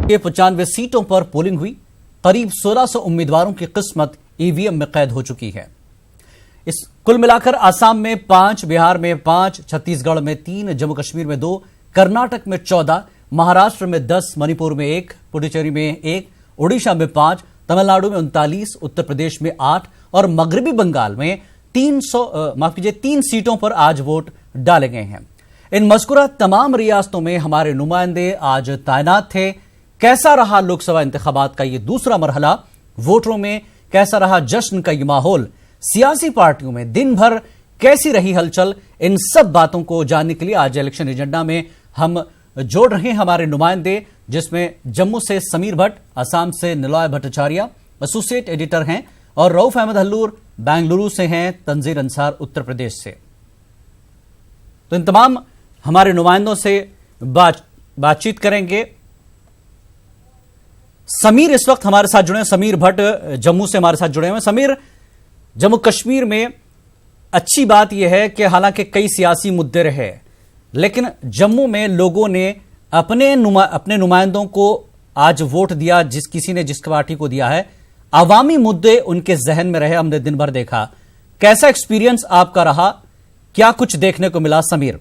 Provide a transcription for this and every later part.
के 95 सीटों पर पोलिंग हुई। करीब 1600 उम्मीदवारों की किस्मत ईवीएम में कैद हो चुकी है। इस कुल मिलाकर आसाम में 5, बिहार में 5, छत्तीसगढ़ में 3, जम्मू कश्मीर में 2, कर्नाटक में 14, महाराष्ट्र में 10, मणिपुर में 1, पुडुचेरी में 1, ओडिशा में 5, तमिलनाडु में 39, उत्तर प्रदेश में 8 और मगरबी बंगाल में 3 सीटों पर आज वोट डाले गए हैं। इन मज़कूरा तमाम रियासतों में हमारे नुमाइंदे आज तैनात थे। कैसा रहा लोकसभा इंतखाबात का ये दूसरा मरहला, वोटरों में कैसा रहा जश्न का ये माहौल, सियासी पार्टियों में दिन भर कैसी रही हलचल, इन सब बातों को जानने के लिए आज इलेक्शन एजेंडा में हम जोड़ रहे हैं हमारे नुमाइंदे, जिसमें जम्मू से समीर भट्ट, असम से निलॉय भट्टाचार्य एसोसिएट एडिटर हैं, और रऊफ अहमद हल्लूर बेंगलुरु से हैं, तंजीर अंसार उत्तर प्रदेश से। तो इन तमाम हमारे नुमाइंदों से बातचीत करेंगे। समीर इस वक्त हमारे साथ जुड़े हैं, समीर भट्ट जम्मू से हमारे साथ जुड़े हैं। समीर, जम्मू कश्मीर में अच्छी बात यह है कि हालांकि कई सियासी मुद्दे रहे, लेकिन जम्मू में लोगों ने अपने नुमाइंदों को आज वोट दिया, किसी ने जिस पार्टी को दिया है। अवामी मुद्दे उनके जहन में रहे, हमने दिन भर देखा। कैसा एक्सपीरियंस आपका रहा, क्या कुछ देखने को मिला समीर?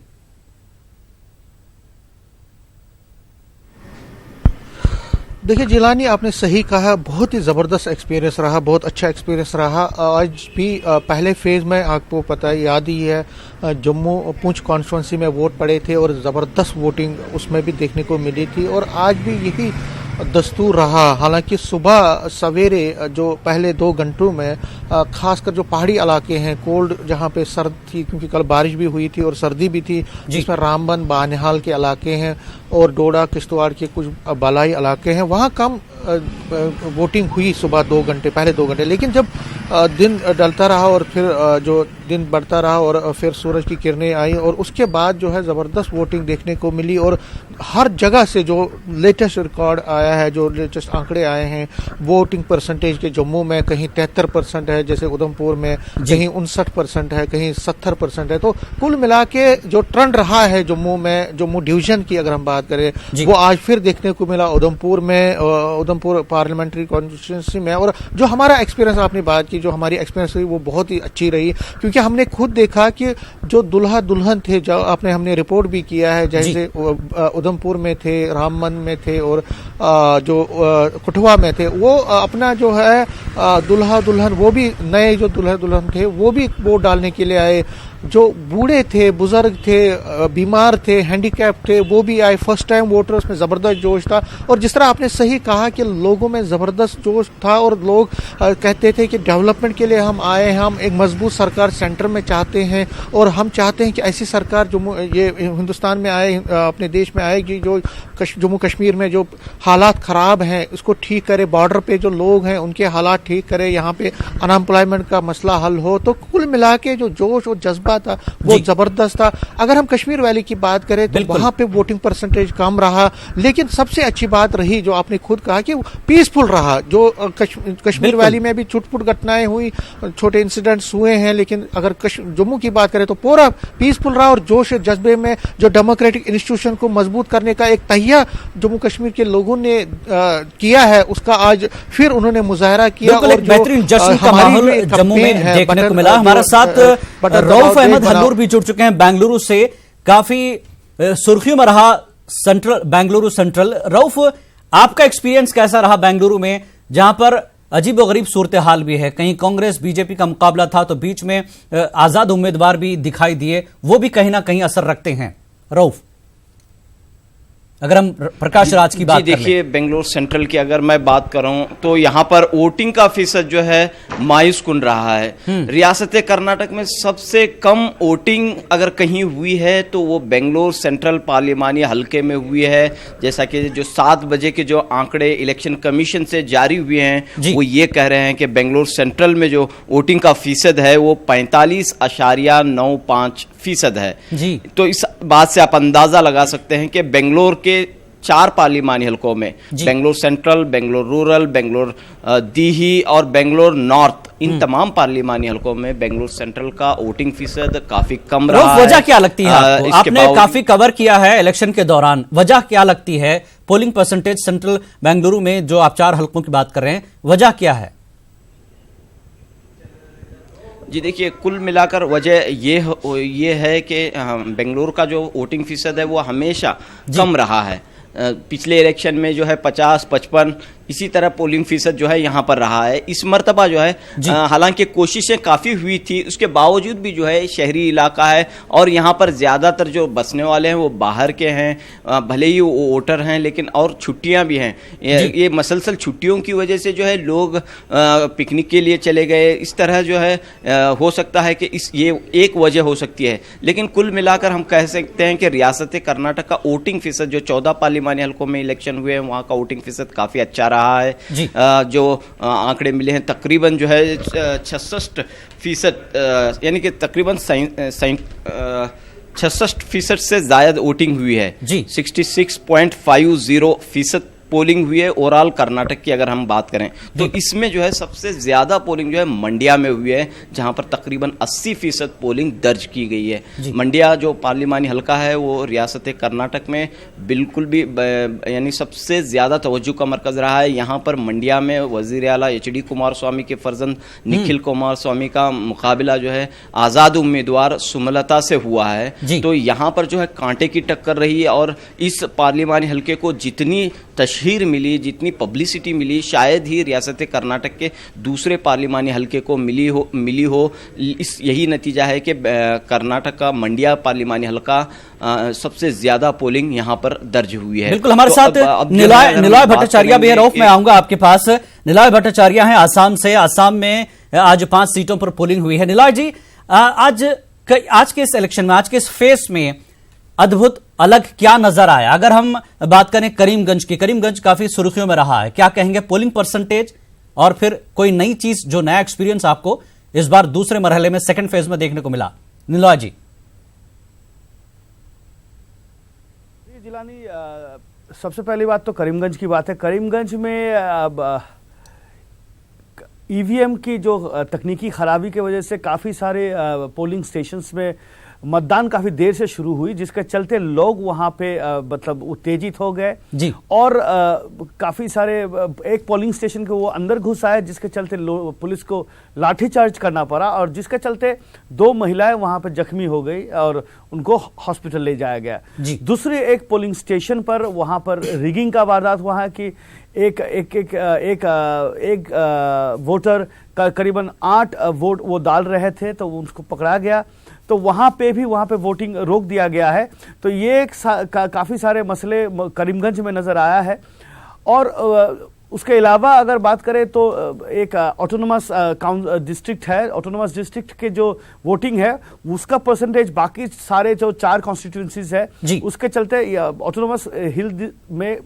देखिए जिलानी, आपने सही कहा, बहुत ही ज़बरदस्त एक्सपीरियंस रहा, बहुत अच्छा एक्सपीरियंस रहा। आज भी पहले फेज़ में आपको पता है, याद ही है, जम्मू पुंछ कॉन्स्टिट्यूंसी में वोट पड़े थे और ज़बरदस्त वोटिंग उसमें भी देखने को मिली थी, और आज भी यही दस्तूर रहा। हालांकि सुबह सवेरे जो पहले 2 घंटों में खासकर जो पहाड़ी इलाके हैं, कोल्ड जहां पे सर्द थी क्योंकि कल बारिश भी हुई थी और सर्दी भी थी, जिसमें रामबन बानिहाल के इलाके हैं और डोडा किश्तवाड़ के कुछ बालाई इलाके हैं, वहां कम वोटिंग हुई सुबह 2 घंटे, पहले 2 घंटे। लेकिन जब दिन ढलता रहा और फिर जो दिन बढ़ता रहा और फिर सूरज की किरणें आई और उसके बाद जो है ज़बरदस्त वोटिंग देखने को मिली, और हर जगह से जो लेटेस्ट रिकॉर्ड आया है, जो लेटेस्ट आंकड़े आए हैं वोटिंग परसेंटेज के, जम्मू में कहीं 73% है, जैसे उधमपुर में कहीं 59% है, कहीं 70% है। तो कुल मिला के जो ट्रेंड रहा है जम्मू में, जम्मू डिवीजन की अगर हम बात करें, वो आज फिर देखने को मिला उधमपुर में, उधमपुर पार्लियामेंट्री कॉन्स्टिट्यूंसी में। और जो हमारा एक्सपीरियंस, आपने बात की, जो हमारी एक्सपीरियंस रही वो बहुत ही अच्छी रही, क्योंकि हमने खुद देखा कि जो दुल्हा दुल्हन थे, जो हमने रिपोर्ट भी किया है, जैसे उधमपुर में थे, रामबन में थे और जो कठुआ में थे, वो अपना जो है दुल्हा दुल्हन, वो भी नए जो दुल्हा दुल्हन थे वो भी वोट डालने के लिए आए। जो बूढ़े थे, बुजुर्ग थे, बीमार थे, हैंडीकैप थे, वो भी आए। फर्स्ट टाइम वोटर्स में ज़बरदस्त जोश था, और जिस तरह आपने सही कहा कि लोगों में ज़बरदस्त जोश था, और लोग कहते थे कि डेवलपमेंट के लिए हम आए हैं, हम एक मजबूत सरकार सेंटर में चाहते हैं, और हम चाहते हैं कि ऐसी सरकार जो ये हिंदुस्तान में आए, अपने देश में आएगी, जो जम्मू कश्मीर में जो हालात ख़राब हैं उसको ठीक करे, बॉर्डर पे जो लोग हैं उनके हालात ठीक करे, यहाँ पे अनएम्प्लॉयमेंट का मसला हल हो। तो कुल मिला के जो जोश और जज्बा था वो जबरदस्त था। अगर हम कश्मीर वैली की बात करें तो वहां पे वोटिंग परसेंटेज कम रहा, लेकिन सबसे अच्छी बात रही जो आपने खुद कहा कि पीसफुल रहा। जो कश्मीर वैली में भी छुटपुट घटनाएं हुई, छोटे इंसिडेंट्स हुए हैं, लेकिन अगर जम्मू की बात करें तो पूरा पीसफुल रहा, और जोश जज्बे में जो डेमोक्रेटिक इंस्टीट्यूशन को मजबूत करने का एक तहिया जम्मू कश्मीर के लोगों ने किया है, उसका आज फिर उन्होंने मुजाहरा किया, और बेहतरीन जश्न का माहौल जम्मू में देखने को मिला। हमारा साथ रऊफ अहमद हल्लूर भी जुड़ चुके हैं बेंगलुरु से, काफी सुर्खियों में रहा बेंगलुरु सेंट्रल। रऊफ, आपका एक्सपीरियंस कैसा रहा बेंगलुरु में, जहां पर अजीबोगरीब सूरत हाल भी है, कहीं कांग्रेस बीजेपी का मुकाबला था तो बीच में आजाद उम्मीदवार भी दिखाई दिए, वो भी कहीं ना कहीं असर रखते हैं। रऊफ, अगर हम प्रकाश राज की बात करें, देखिए बेंगलोर सेंट्रल की अगर मैं बात करूं तो यहां पर वोटिंग का फीसद जो है मायूस कुन रहा है। रियासत कर्नाटक में सबसे कम वोटिंग अगर कहीं हुई है तो वो बेंगलोर सेंट्रल पार्लिमानी हलके में हुई है। जैसा कि जो 7 बजे के जो आंकड़े इलेक्शन कमीशन से जारी हुए हैं वो ये कह रहे हैं कि बेंगलोर सेंट्रल में जो वोटिंग का फीसद है वो 45.95% है जी। तो इस बात से आप अंदाजा लगा सकते हैं कि बेंगलोर के 4 पार्लिमानी हलकों में, बेंगलोर सेंट्रल, बेंगलोर रूरल, बेंगलोर दीही और बेंगलोर नॉर्थ, इन तमाम पार्लिमानी हलकों में बेंगलोर सेंट्रल का वोटिंग फीसद काफी कम रहा है। वजह क्या लगती है आपको? आपने काफी कवर किया है इलेक्शन के दौरान, वजह क्या लगती है पोलिंग परसेंटेज सेंट्रल बेंगलुरु में जो आप 4 हलकों की बात कर रहे हैं, वजह क्या है? जी देखिए, कुल मिलाकर वजह ये है कि बेंगलुरु का जो वोटिंग फीसद है वो हमेशा कम रहा है। पिछले इलेक्शन में जो है 50-55 इसी तरह पोलिंग फीसद जो है यहाँ पर रहा है। इस मर्तबा जो है हालांकि कोशिशें काफ़ी हुई थी, उसके बावजूद भी जो है शहरी इलाका है और यहाँ पर ज़्यादातर जो बसने वाले हैं वो बाहर के हैं, भले ही वो वोटर हैं लेकिन और छुट्टियाँ भी हैं। ये मसलसल छुट्टियों की वजह से जो है लोग पिकनिक के लिए चले गए, इस तरह जो है हो सकता है कि ये एक वजह हो सकती है। लेकिन कुल मिलाकर हम कह सकते हैं कि रियासत कर्नाटक का वोटिंग फीसद जो 14 पार्लिमानी हलकों में इलेक्शन हुए हैं वहाँ का वोटिंग फीसद काफ़ी अच्छा रहा है। जो आंकड़े मिले हैं तकरीबन जो है 66% यानी कि तकरीबन 66% से ज्यादा वोटिंग हुई है। 66.50% पोलिंग हुई है ओवरऑल कर्नाटक की अगर हम बात करें तो इसमें जो है सबसे ज्यादा पोलिंग जो है मंडिया में हुई है, जहां पर तकरीबन 80% पोलिंग दर्ज की गई है। मंडिया जो पार्लिमानी हलका है वो रियासत कर्नाटक में बिल्कुल भी यानी सबसे ज्यादा तवज्जो का मरकज रहा है। यहाँ पर मंडिया में वजीर आला HD कुमार स्वामी के फर्जंद निखिल कुमार स्वामी का मुकाबला जो है आजाद उम्मीदवार सुमलता से हुआ है। तो यहाँ पर जो है कांटे की टक्कर रही है और इस पार्लिमानी हलके को जितनी तशहीर मिली, जितनी पब्लिसिटी मिली, शायद ही रियासत कर्नाटक के दूसरे पार्लिमानी हलके को मिली हो। इस यही नतीजा है कि कर्नाटक का मंडिया पार्लिमानी हलका सबसे ज्यादा पोलिंग यहाँ पर दर्ज हुई है। बिल्कुल, हमारे साथ निलय भट्टाचार्य भी है। रऊफ, मैं आऊंगा आपके पास। निलय भट्टाचार्य हैं आसाम से। आसाम में आज 5 सीटों पर पोलिंग हुई है। निलय जी, आज के इस इलेक्शन में, आज के इस फेस में अद्भुत अलग क्या नजर आया? अगर हम बात करें करीमगंज की, करीमगंज काफी सुर्खियों में रहा है, क्या कहेंगे पोलिंग परसेंटेज और फिर कोई नई चीज जो नया एक्सपीरियंस आपको इस बार दूसरे मरहले में सेकंड फेज में देखने को मिला? निलय जी। जिलानी, सबसे पहली बात तो करीमगंज की बात है। करीमगंज में ईवीएम की जो तकनीकी खराबी की वजह से काफी सारे पोलिंग स्टेशंस में मतदान काफी देर से शुरू हुई, जिसके चलते लोग वहां पे मतलब उत्तेजित हो गए और काफी सारे एक पोलिंग स्टेशन के वो अंदर घुस आए, जिसके चलते पुलिस को लाठीचार्ज करना पड़ा और जिसके चलते 2 महिलाएं वहां पे जख्मी हो गई और उनको हॉस्पिटल ले जाया गया। दूसरे एक पोलिंग स्टेशन पर वहां पर रिगिंग का वारदात हुआ है कि एक वोटर का करीबन 8 वोट वो डाल रहे थे तो उसको पकड़ा गया, तो वहां पे वोटिंग रोक दिया गया है। तो ये काफी सारे मसले करीमगंज में नजर आया है। और उसके अलावा अगर बात करें तो एक ऑटोनोमस डिस्ट्रिक्ट है, ऑटोनोमस डिस्ट्रिक्ट के जो वोटिंग है उसका परसेंटेज बाकी सारे जो 4 कॉन्स्टिट्यूएंसीज है उसके चलते ऑटोनोमस हिल में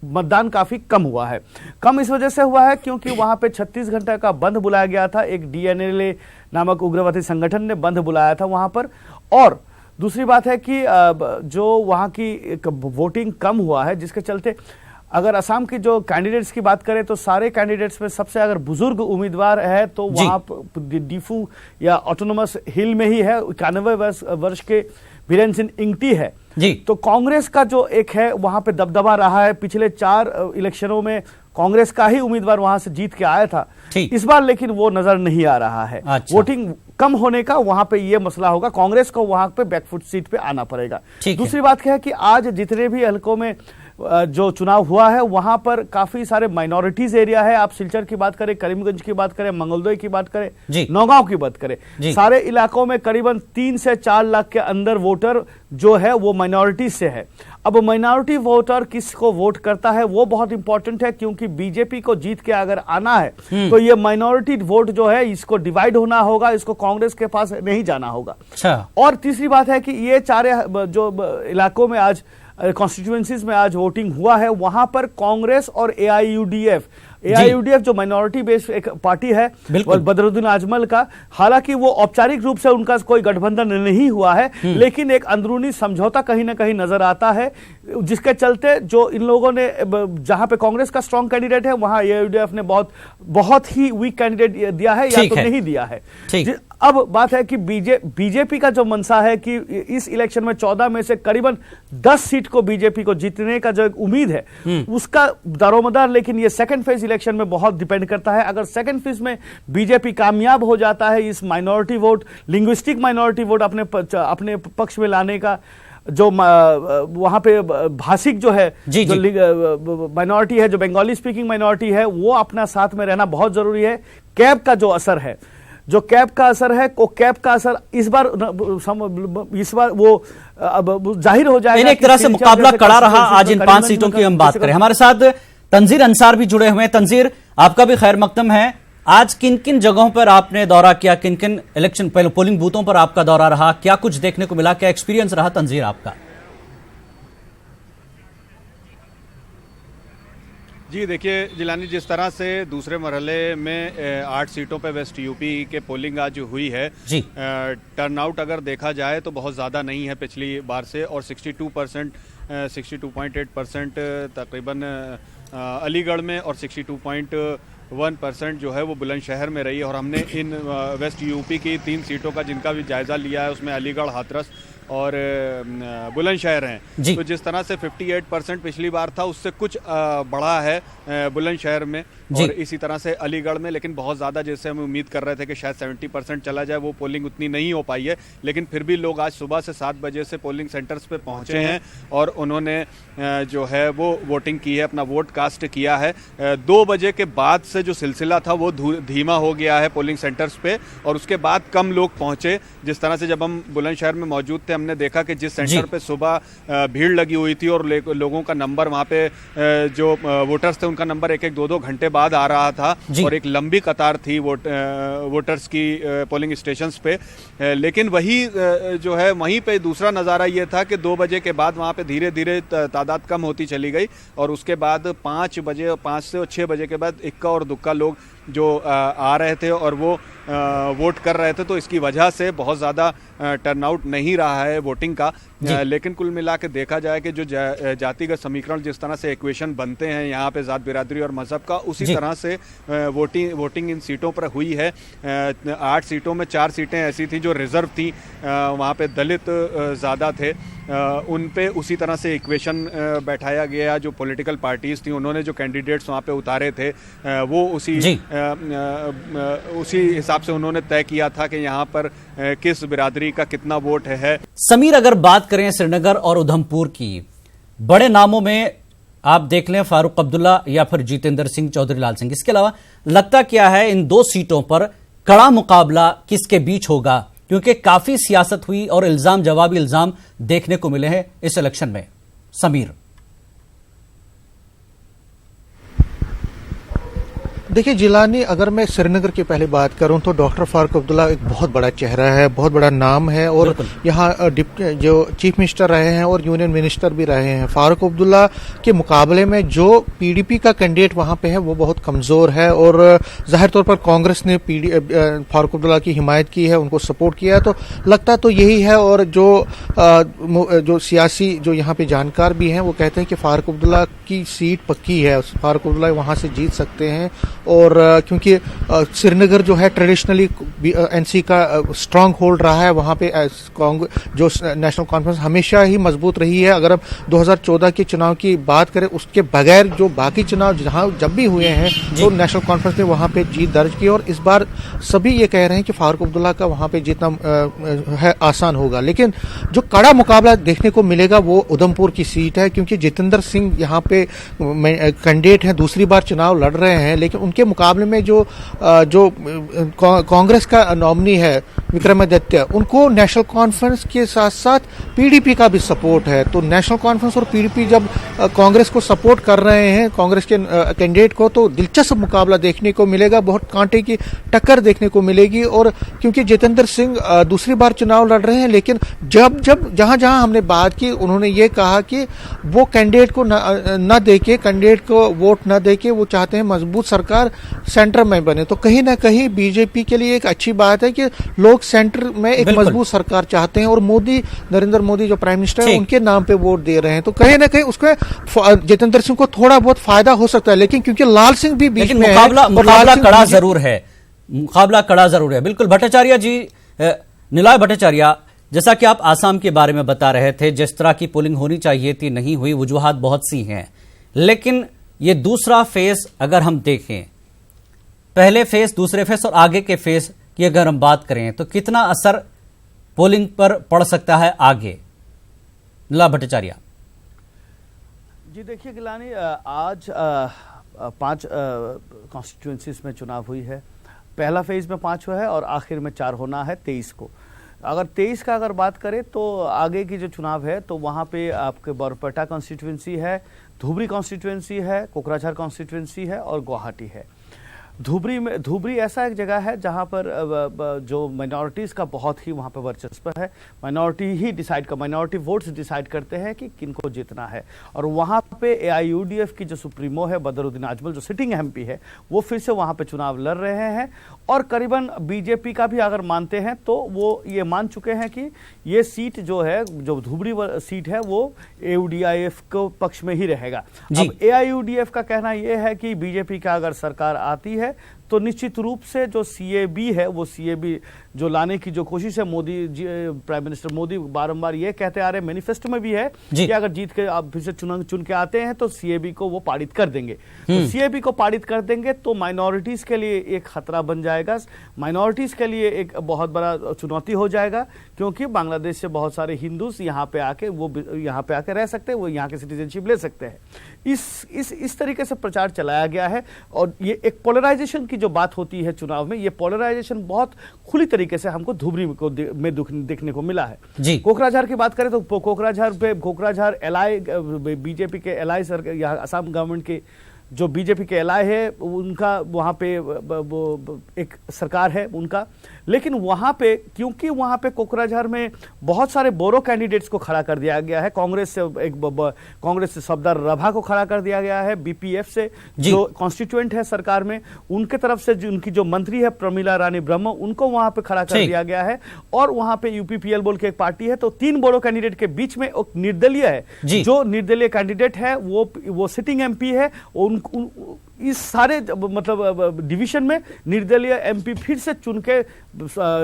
मतदान काफी कम हुआ है। कम इस वजह से हुआ है क्योंकि वहां पे 36 घंटे का बंद बुलाया गया था। एक DNLA नामक उग्रवादी संगठन ने बंद बुलाया था वहां पर। और दूसरी बात है कि जो वहां की वोटिंग कम हुआ है, जिसके चलते अगर असम की जो कैंडिडेट्स की बात करें तो सारे कैंडिडेट्स में सबसे अगर बुजुर्ग उम्मीदवार है तो वहां डिफू या ऑटोनोमस हिल में ही है, 91 वर्ष के बीरेन सिंह इंगटी है। तो कांग्रेस का जो एक है वहां पे दबदबा रहा है। पिछले 4 इलेक्शनों में कांग्रेस का ही उम्मीदवार वहां से जीत के आया था, इस बार लेकिन वो नजर नहीं आ रहा है। वोटिंग कम होने का वहां पे ये मसला होगा, कांग्रेस को वहां पे बैकफुट सीट पे आना पड़ेगा। दूसरी बात क्या है कि आज जितने भी हलकों में जो चुनाव हुआ है वहां पर काफी सारे माइनॉरिटीज एरिया है। आप सिलचर की बात करें, करीमगंज की बात करें, मंगलदोई की बात करें, नौगांव की बात करें, सारे इलाकों में करीबन 3 से 4 लाख के अंदर वोटर जो है वो माइनॉरिटी से है। अब माइनॉरिटी वोटर किसको वोट करता है वो बहुत इंपॉर्टेंट है, क्योंकि बीजेपी को जीत के अगर आना है तो ये माइनॉरिटी वोट जो है इसको डिवाइड होना होगा, इसको कांग्रेस के पास नहीं जाना होगा। और तीसरी बात है कि ये 4 जो इलाकों में आज कॉन्स्टिट्यूएंसीज में आज वोटिंग हुआ है वहां पर कांग्रेस और AIUDF AIUDF जो माइनॉरिटी बेस्ड एक पार्टी है बिल्कुल। बदरुद्दीन आजमल का, हालांकि वो औपचारिक रूप से उनका कोई गठबंधन नहीं हुआ है, लेकिन एक अंदरूनी समझौता कहीं ना कहीं नजर आता है, जिसके चलते जो इन लोगों ने, जहां पे कांग्रेस का स्ट्रांग कैंडिडेट है वहां AIUDF ने बहुत ही वीक कैंडिडेट दिया है या तो नहीं दिया है। अब बात है कि बीजेपी का जो मनसा है कि इस इलेक्शन में 14 में से करीबन 10 सीट को बीजेपी को जीतने का जो एक उम्मीद है उसका दारोमदार, लेकिन ये सेकंड फेज इलेक्शन में बहुत डिपेंड करता है। अगर सेकंड फेज में बीजेपी कामयाब हो जाता है इस minority vote, linguistic minority vote अपने पक्ष में लाने का, जो वहां पे भाषिक जो है, जो माइनॉरिटी है, जो बंगाली स्पीकिंग माइनॉरिटी है, वो अपना साथ में रहना बहुत जरूरी है। कैब का जो असर है, जो कैब का असर है, वो कैब का असर इस बार वो जाहिर हो जाएगा। एक तरह से मुकाबला कड़ा रहा आज इन 5 सीटों की हम बात करें। हमारे साथ तंजीर अंसार भी जुड़े हुए हैं। तंजीर, आपका भी खैर मकदम है। आज किन किन जगहों पर आपने दौरा किया, किन किन इलेक्शन पोलिंग बूथों पर आपका दौरा रहा, क्या कुछ देखने को मिला, क्या एक्सपीरियंस रहा तंजीर आपका? जी देखिए जिलानी, जिस तरह से दूसरे मरहले में 8 सीटों पे वेस्ट यूपी के पोलिंग आज हुई है, जी टर्नआउट अगर देखा जाए तो बहुत ज़्यादा नहीं है पिछली बार से, और 62.8% तकरीबन अलीगढ़ में और 62.1% जो है वो बुलंदशहर में रही है। और हमने इन वेस्ट यूपी की 3 सीटों का जिनका भी जायज़ा लिया है, उसमें अलीगढ़, हाथरस और बुलंदशहर हैं। तो जिस तरह से 58% पिछली बार था उससे कुछ बढ़ा है बुलंदशहर में और इसी तरह से अलीगढ़ में, लेकिन बहुत ज़्यादा जैसे हम उम्मीद कर रहे थे कि शायद 70% चला जाए, वो पोलिंग उतनी नहीं हो पाई है। लेकिन फिर भी लोग आज सुबह से 7 बजे से पोलिंग सेंटर्स पे पहुंचे हैं और उन्होंने जो है वो वोटिंग की है, अपना वोट कास्ट किया है। 2 बजे के बाद से जो सिलसिला था वो धीमा हो गया है पोलिंग सेंटर्स पे, और उसके बाद कम लोग पहुंचे। जिस तरह से जब हम बुलंदशहर में मौजूद थे, हमने देखा कि जिस सेंटर पे सुबह भीड़ लगी हुई थी और लोगों का नंबर वहां पे जो वोटर्स थे उनका नंबर 1-1, 2-2 घंटे बाद आ रहा था और एक लंबी कतार थी वोटर्स की पोलिंग स्टेशंस पे। लेकिन वही जो है वहीं पे दूसरा नज़ारा ये था कि 2 बजे के बाद वहां पे धीरे धीरे तादाद कम होती चली गई और उसके बाद 5 बजे, 5 से 6 बजे के बाद इक्का और दुक्का लोग जो आ रहे थे और वो वोट कर रहे थे। तो इसकी वजह से बहुत ज़्यादा टर्नआउट नहीं रहा है वोटिंग का। लेकिन कुल मिला के देखा जाए कि जो जातिगत समीकरण, जिस तरह से इक्वेशन बनते हैं यहाँ पे जात बिरादरी और मजहब का, उसी तरह से वोटिंग इन सीटों पर हुई है। 8 सीटों में 4 सीटें ऐसी थी जो रिजर्व थी, वहाँ पे दलित ज़्यादा थे, उन पे उसी तरह से इक्वेशन बैठाया गया। जो पॉलिटिकल पार्टीज थी उन्होंने जो कैंडिडेट्स वहाँ पे उतारे थे वो उसी हिसाब से उन्होंने तय किया था कि यहाँ पर किस बिरादरी का कितना वोट है। समीर, अगर बात करें श्रीनगर और उधमपुर की, बड़े नामों में आप देख लें फारूक अब्दुल्ला या फिर जितेंद्र सिंह, चौधरी लाल सिंह, इसके अलावा लगता क्या है इन 2 सीटों पर कड़ा मुकाबला किसके बीच होगा? क्योंकि काफी सियासत हुई और इल्जाम जवाबी इल्जाम देखने को मिले हैं इस इलेक्शन में। समीर, देखिए जिलानी, अगर मैं श्रीनगर की पहले बात करूं तो डॉक्टर फारूक अब्दुल्ला एक बहुत बड़ा चेहरा है, बहुत बड़ा नाम है और यहाँ जो चीफ मिनिस्टर रहे हैं और यूनियन मिनिस्टर भी रहे हैं। फारूक अब्दुल्ला के मुकाबले में जो पीडीपी का कैंडिडेट वहाँ पे है वो बहुत कमज़ोर है और जाहिर तौर पर कांग्रेस ने फारूक अब्दुल्ला की हिमायत की है, उनको सपोर्ट किया है, तो लगता तो यही है। और जो सियासी जो यहाँ पे जानकार भी हैं वो कहते हैं कि फारूक अब्दुल्ला की सीट पक्की है, फारूक अब्दुल्ला वहाँ से जीत सकते हैं। और क्योंकि श्रीनगर जो है ट्रेडिशनली एनसी का स्ट्रांग होल्ड रहा है, वहाँ पे जो नेशनल कॉन्फ्रेंस हमेशा ही मजबूत रही है। अगर हम 2014 के चुनाव की बात करें, उसके बगैर जो बाकी चुनाव जहाँ जब भी हुए हैं तो नेशनल कॉन्फ्रेंस ने वहाँ पे जीत दर्ज की और इस बार सभी ये कह रहे हैं कि फारूक अब्दुल्ला का वहाँ पे जीतना है आसान होगा। लेकिन जो कड़ा मुकाबला देखने को मिलेगा वो उधमपुर की सीट है, क्योंकि जितेंद्र सिंह यहाँ पे कैंडिडेट हैं, दूसरी बार चुनाव लड़ रहे हैं, लेकिन उनके इनके मुकाबले में जो कांग्रेस का नॉमिनी है विक्रमादित्य, उनको नेशनल कॉन्फ्रेंस के साथ साथ पीडीपी का भी सपोर्ट है। तो नेशनल कॉन्फ्रेंस और पीडीपी जब कांग्रेस को सपोर्ट कर रहे हैं, कांग्रेस के कैंडिडेट को, तो दिलचस्प मुकाबला देखने को मिलेगा, बहुत कांटे की टक्कर देखने को मिलेगी। और क्योंकि जितेंद्र सिंह दूसरी बार चुनाव लड़ रहे हैं, लेकिन जहां हमने बात की, उन्होंने ये कहा कि वो कैंडिडेट को न देके, कैंडिडेट को वोट न देके, वो चाहते हैं मजबूत सरकार सेंटर में बने। तो कहीं ना कहीं बीजेपी के लिए एक अच्छी बात है कि लोग सेंटर में एक मजबूत सरकार चाहते हैं, और नरेंद्र मोदी जो प्राइम मिनिस्टर है, उनके नाम पे वोट दे रहे हैं। तो कहीं ना कहीं उसको जितेंद्र सिंह को थोड़ा बहुत फायदा हो सकता है, लेकिन क्योंकि लाल सिंह भी बीच में मुकाबला कड़ा जरूर है, मुकाबला कड़ा जरूर है। बिल्कुल भट्टाचार्य जी, निलय भट्टाचार्य, जैसा कि आप आसाम के बारे में बता रहे थे, जिस तरह की पोलिंग होनी चाहिए थी नहीं हुई, वजूहात बहुत सी हैं, लेकिन ये दूसरा फेज अगर हम देखें, पहले फेज, दूसरे फेज और आगे के फेज की अगर हम बात करें, तो कितना असर पोलिंग पर पड़ सकता है आगे? निलय भट्टाचार्य जी देखिए गिलानी, आज 5 कॉन्स्टिट्यूएंसीज में चुनाव हुई है। पहला फेज में 5 हुआ है और आखिर में 4 होना है 23 को। अगर 23 का अगर बात करें तो आगे की जो चुनाव है, तो वहाँ पे आपके बरपेटा कॉन्स्टिट्यूएंसी है, धुबरी कॉन्स्टिट्यूएंसी है, कोकराझार कॉन्स्टिट्यूएंसी है और गुवाहाटी है। धुबरी ऐसा एक जगह है जहां पर जो माइनॉरिटीज़ का बहुत ही वहां पर वर्चस्व है। माइनॉरिटी वोट्स डिसाइड करते हैं कि किनको जीतना है। और वहां पे AIUDF की जो सुप्रीमो है बदरुद्दीन आजमल, जो सिटिंग MP है, वो फिर से वहां पे चुनाव लड़ रहे हैं। और करीबन बीजेपी का भी अगर मानते हैं तो वो ये मान चुके हैं कि ये सीट जो है, जो धुबरी सीट है, वो AUDF को पक्ष में ही रहेगा। अब AIUDF का कहना यह है कि बीजेपी का अगर सरकार आती है तो निश्चित रूप से जो CAB है, वो CAB जो लाने की जो कोशिश है, प्राइम मिनिस्टर मोदी बारंबार ये कहते आ रहे, मैनिफेस्टो में भी है कि अगर जीत के आप फिर से चुन के आते हैं तो CAB को वो पारित कर देंगे। तो CAB को पारित कर देंगे तो माइनॉरिटीज के लिए एक खतरा बन जाएगा, माइनॉरिटीज के लिए एक बहुत बड़ा चुनौती हो जाएगा, क्योंकि बांग्लादेश से बहुत सारे हिंदूज यहाँ पे आके रह सकते हैं, वो यहाँ के सिटीजनशिप ले सकते हैं। इस तरीके से प्रचार चलाया गया है। और ये एक पोलराइजेशन की जो बात होती है चुनाव में, ये पोलराइजेशन बहुत खुली तरीके से हमको धुबरी में देखने को मिला है। कोकराझार की बात करें तो कोकराझार एलआई, बीजेपी के एलआई सरकार, यहाँ असम गवर्नमेंट के जो बीजेपी के एलआई है, उनका वहाँ पे एक सरकार है उनका। लेकिन वहाँ पे, क्योंकि वहाँ पे कोकराझार में बहुत सारे बोरो कैंडिडेट्स को खड़ा कर दिया गया है, कांग्रेस से सफदर रभा को खड़ा कर दिया गया है, BPF से जो कॉन्स्टिट्यूएंट है सरकार में, उनके तरफ से उनकी जो मंत्री है प्रमिला रानी ब्रह्म, उनको वहाँ पे खड़ा कर दिया गया है। और वहाँ पे UPPL बोल के एक पार्टी है। तो 3 बोरो कैंडिडेट के बीच में एक निर्दलीय है, जो निर्दलीय कैंडिडेट है वो सिटिंग MP है। इस सारे मतलब डिवीजन में निर्दलीय MP फिर से चुन के,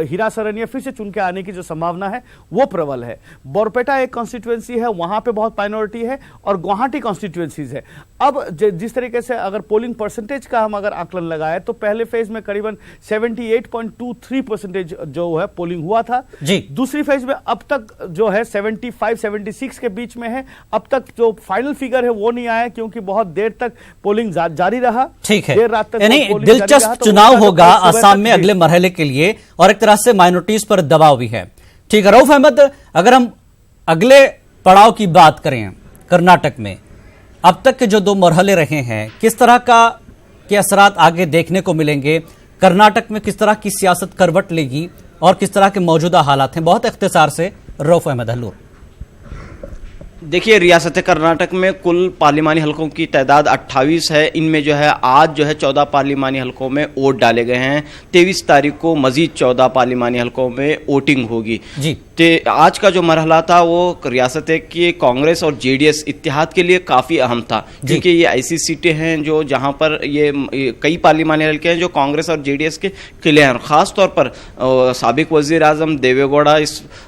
हीरा सरनिया फिर से चुन के आने की जो संभावना है वो प्रबल है। बोरपेटा एक कॉन्स्टिट्यूएंसी है, वहां पे बहुत माइनॉरिटी है, और गुवाहाटी कॉन्स्टिट्यूएंसीज है। अब जिस तरीके से अगर पोलिंग परसेंटेज का हम अगर आकलन लगाए तो पहले फेज में करीबन 78.23% जो है पोलिंग हुआ था। दूसरी फेज में अब तक जो है 75-76 के बीच में है। अब तक जो फाइनल फिगर है वो नहीं आया, क्योंकि बहुत देर तक पोलिंग जारी रहा। ठीक है, यानी दिलचस्प चुनाव होगा आसाम में अगले मरहले के लिए, और एक तरह से माइनॉरिटीज पर दबाव भी है। ठीक है रऊफ अहमद, अगर हम अगले पड़ाव की बात करें, कर्नाटक में अब तक के जो 2 मरहले रहे हैं, किस तरह के असरात आगे देखने को मिलेंगे? कर्नाटक में किस तरह की सियासत करवट लेगी और किस तरह के मौजूदा हालात हैं? बहुत इख्तिसार से रऊफ अहमद हल्लूर। देखिए, रियासत कर्नाटक में कुल पार्लिमानी हलकों की तादाद 28 है। इनमें जो है आज जो है 14 पार्लिमानी हलकों में वोट डाले गए हैं। 23 तारीख को मजीद 14 पार्लिमानी हलकों में वोटिंग होगी। आज का जो मरहला था वो रियासत की कांग्रेस और JDS इत्तेहाद के लिए काफ़ी अहम था, क्योंकि ये ऐसी सीटें हैं जो जहां पर ये कई पार्लिमानी हलके हैं जो कांग्रेस और JDS के किले हैं। ख़ास तौर पर साबिक वज़ीर आज़म देवेगौड़ा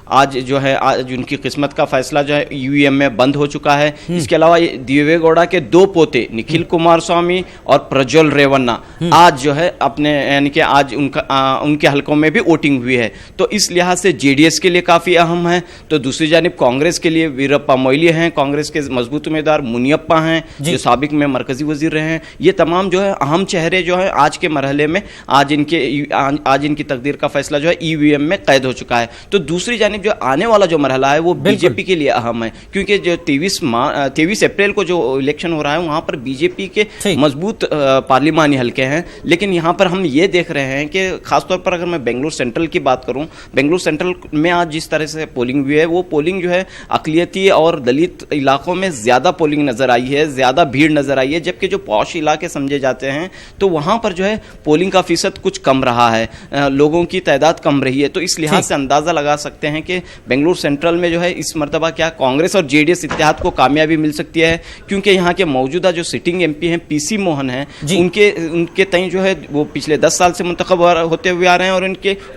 आज जो है, आज उनकी किस्मत का फैसला जो है UEM में बंद हो चुका है। इसके अलावा देवेगौड़ा के 2 पोते निखिल कुमार स्वामी और प्रज्वल रेवन्ना आज जो है अपने, यानी कि आज उनके हलकों में भी वोटिंग हुई है। तो इस लिहाज से JDS के लिए काफ़ी अहम है, तो दूसरी जानिब कांग्रेस के लिए वीरप्पा मोइली हैं, कांग्रेस के मजबूत उम्मीदवार मुनियप्पा हैं जो साबिक में मरकजी वजीर रहे हैं। ये तमाम जो है अहम चेहरे जो है आज के मरहले में आज इनकी तकदीर का फैसला जो है ईवीएम में कैद हो चुका है। तो दूसरी जानिब जो आने वाला जो मरहला है वो बीजेपी के लिए अहम है, क्योंकि जो 23 अप्रैल को जो इलेक्शन हो रहा है वहां पर बीजेपी के मजबूत पार्लिमानी हल्के हैं। लेकिन यहाँ पर हम ये देख रहे हैं कि खासतौर पर अगर मैं बेंगलुरु सेंट्रल की बात करूँ, बेंगलुरु सेंट्रल में आज जिस तरह से पोलिंग हुई है वो पोलिंग जो है अकलियती और दलित इलाकों में ज़्यादा पोलिंग नज़र आई है, ज़्यादा भीड़ नज़र आई है। जबकि जो पॉश इलाके समझे जाते हैं तो वहाँ पर जो है पोलिंग का फीसद कुछ कम रहा है, लोगों की तादाद कम रही है। तो इस लिहाज से अंदाज़ा लगा सकते हैं कि बेंगलुरु सेंट्रल में जो है इस मरतबा क्या कांग्रेस और जेडीएस इत्तेहाद को कामयाबी मिल सकती है, क्योंकि यहाँ के मौजूदा जो सिटिंग एमपी हैं पीसी मोहन हैं, उनके तय जो है वो पिछले 10 साल से मुंतखब होते हुए आ रहे हैं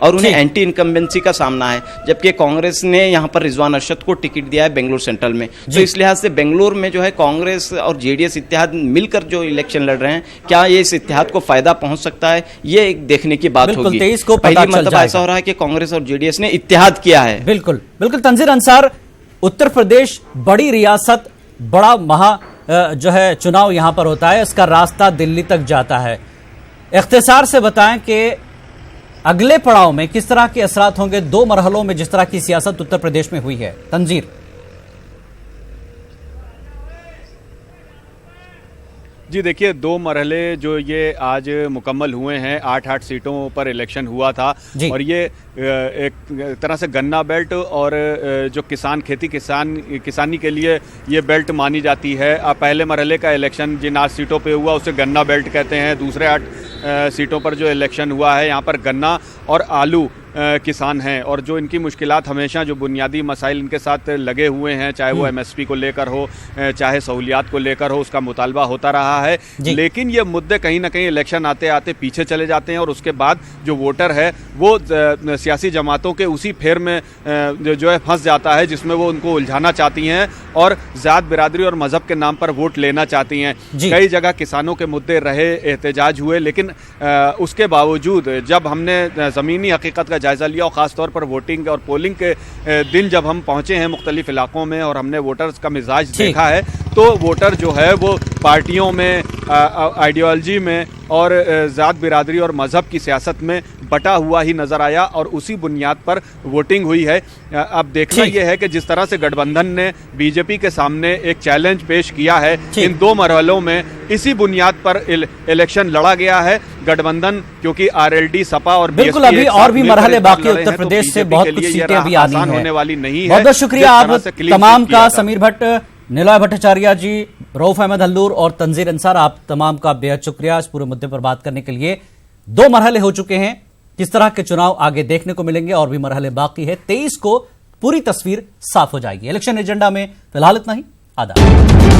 और उन्हें एंटी इनकम्बेंसी का सामना है। जबकि कांग्रेस ने यहाँ पर रिजवान अरशद को टिकट दिया है बेंगलुरु सेंट्रल में। तो इस लिहाज से बेंगलुरु में जो है कांग्रेस और जेडीएस इत्तेहाद मिलकर जो इलेक्शन लड़ रहे हैं, क्या ये इस इत्तेहाद को फायदा पहुंच सकता है, ये एक देखने की बात होगी। पहली मरतबा ऐसा हो रहा है कि कांग्रेस और जेडीएस ने इत्तेहाद किया है। बिल्कुल बिल्कुल। तंजीर अंसार, उत्तर प्रदेश बड़ी रियासत, बड़ा जो है चुनाव यहां पर होता है, इसका रास्ता दिल्ली तक जाता है। इख्तिसार से बताएं कि अगले पड़ाव में किस तरह के असरात होंगे दो मरहलों में जिस तरह की सियासत उत्तर प्रदेश में हुई है। तंजीर। जी देखिए, 2 मरहले जो ये आज मुकम्मल हुए हैं, 8 सीटों पर इलेक्शन हुआ था और ये एक तरह से गन्ना बेल्ट और जो किसानी के लिए ये बेल्ट मानी जाती है। अब पहले मरहले का इलेक्शन जिन 8 सीटों पे हुआ उसे गन्ना बेल्ट कहते हैं। दूसरे 8 सीटों पर जो इलेक्शन हुआ है यहाँ पर गन्ना और आलू किसान हैं और जो इनकी मुश्किलात हमेशा जो बुनियादी मसाइल इनके साथ लगे हुए हैं, चाहे वो एमएसपी को लेकर हो, चाहे सहूलियात को लेकर हो, उसका मुतालबा होता रहा है। लेकिन ये मुद्दे कहीं ना कहीं इलेक्शन आते आते पीछे चले जाते हैं और उसके बाद जो वोटर है वो सियासी जमातों के उसी फेर में जो है फंस जाता है जिसमें वो उनको उलझाना चाहती हैं और ज़ात बिरादरी और मज़हब के नाम पर वोट लेना चाहती हैं। कई जगह किसानों के मुद्दे रहे, एहतजाज हुए, लेकिन उसके बावजूद जब हमने ज़मीनी हकीकत का जायज़ा लिया और ख़ास तौर पर वोटिंग और पोलिंग के दिन जब हम पहुँचे हैं मुख्तलिफ इलाकों में और हमने वोटर्स का मिजाज देखा है, तो वोटर जो है वो पार्टियों में, आइडियोलॉजी में और ज़ात बिरादरी और मज़हब की सियासत में बटा हुआ ही नज़र आया और उसी बुनियाद पर वोटिंग हुई है। अब देखना यह है कि जिस तरह से गठबंधन ने बीजेपी के सामने एक चैलेंज पेश किया है, इन 2 मरहलों में इसी बुनियाद पर इलेक्शन लड़ा गया है। गठबंधन क्योंकि आरएलडी, सपा और बिल्कुल अभी और भी मरहले बाकी उत्तर प्रदेश से बहुत कुछ सीटें भी आनी हैं, होने वाली नहीं है। बहुत बहुत शुक्रिया आप तमाम का, समीर भट्ट, निलॉय भट्टाचार्य जी, रऊफ अहमद हल्लूर और तंजीर अंसार, आप तमाम का बेहद शुक्रिया इस पूरे मुद्दे पर बात करने के लिए। 2 मरहले हो चुके हैं, किस तरह के चुनाव आगे देखने को मिलेंगे और भी मरहले बाकी है। 23 को पूरी तस्वीर साफ हो जाएगी। इलेक्शन एजेंडा में फिलहाल इतना ही। आदाब।